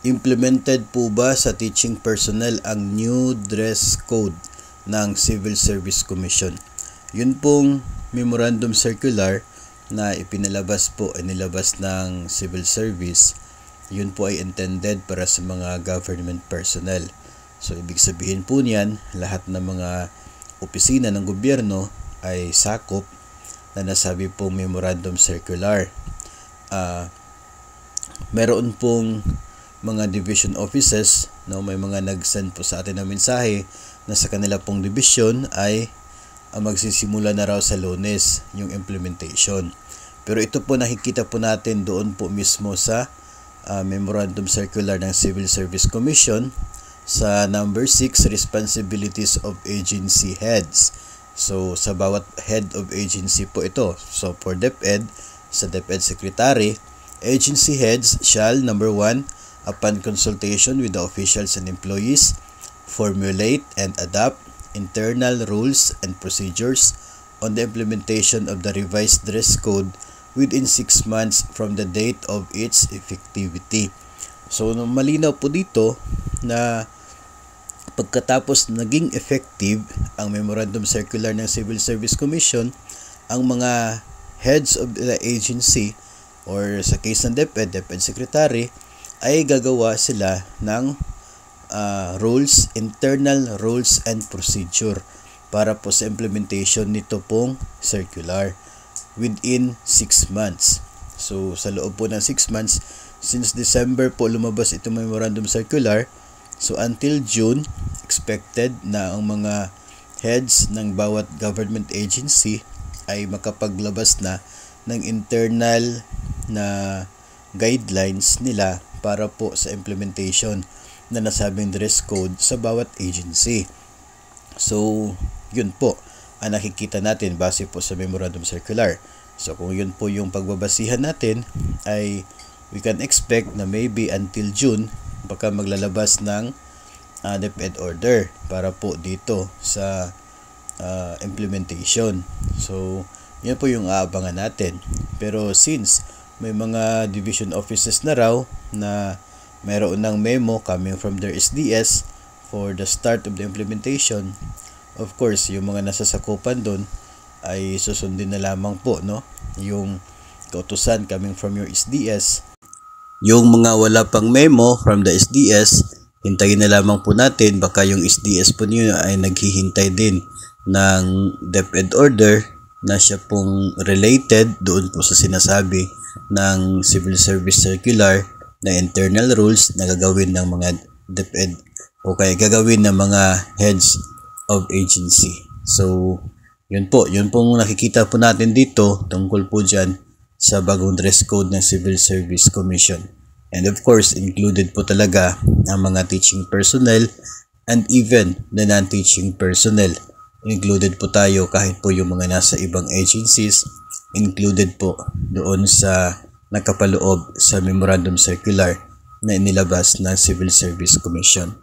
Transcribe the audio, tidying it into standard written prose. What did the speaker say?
Implemented po ba sa teaching personnel ang new dress code ng Civil Service Commission? Yun pong memorandum circular na inilabas ng Civil Service, yun po ay intended para sa mga government personnel. So ibig sabihin po niyan, lahat ng mga opisina ng gobyerno ay sakop na nasabi pong memorandum circular. Meron pong mga division offices, no, may mga nag-send po sa atin ng mensahe na sa kanila pong division ay magsisimula na raw sa Lunes yung implementation. Pero ito po nakikita po natin doon po mismo sa memorandum circular ng Civil Service Commission sa number 6, responsibilities of agency heads. So sa bawat head of agency po ito. So for DepEd, sa DepEd Secretary, agency heads shall, number 1, upon consultation with the officials and employees, formulate and adopt internal rules and procedures on the implementation of the revised dress code within 6 months from the date of its effectivity. So malinaw po dito na pagkatapos naging effective ang memorandum circular ng Civil Service Commission, ang mga heads of the agency or sa case ng DepEd Secretary ay gagawa sila ng rules, internal rules and procedure para po sa implementation nito pong circular within 6 months. So sa loob po ng 6 months, since December po lumabas itong memorandum circular, so until June, expected na ang mga heads ng bawat government agency ay makapaglabas na ng internal na guidelines nila para po sa implementation na nasabing dress code sa bawat agency. So, yun po ang nakikita natin base po sa memorandum circular. So, kung yun po yung pagbabasihan natin, ay we can expect na maybe until June, baka maglalabas ng DepEd order para po dito sa implementation. So, yun po yung aabangan natin. Pero since may mga division offices na raw na mayroon ng memo coming from their SDS for the start of the implementation, of course, yung mga nasasakupan doon ay susundin na lamang po, no, yung kautusan coming from your SDS. Yung mga wala pang memo from the SDS, hintayin na lamang po natin, baka yung SDS po niyo ay naghihintay din ng DepEd order na siya pong related doon po sa sinasabi ng Civil Service Circular na internal rules na gagawin ng mga DepEd o kaya gagawin ng mga heads of agency. So, yun pong nakikita po natin dito tungkol po dyan sa bagong dress code ng Civil Service Commission. And of course, included po talaga ang mga teaching personnel and even the non-teaching personnel. Included po tayo kahit po yung mga nasa ibang agencies, included po doon sa nakapaloob sa memorandum circular na inilabas ng Civil Service Commission.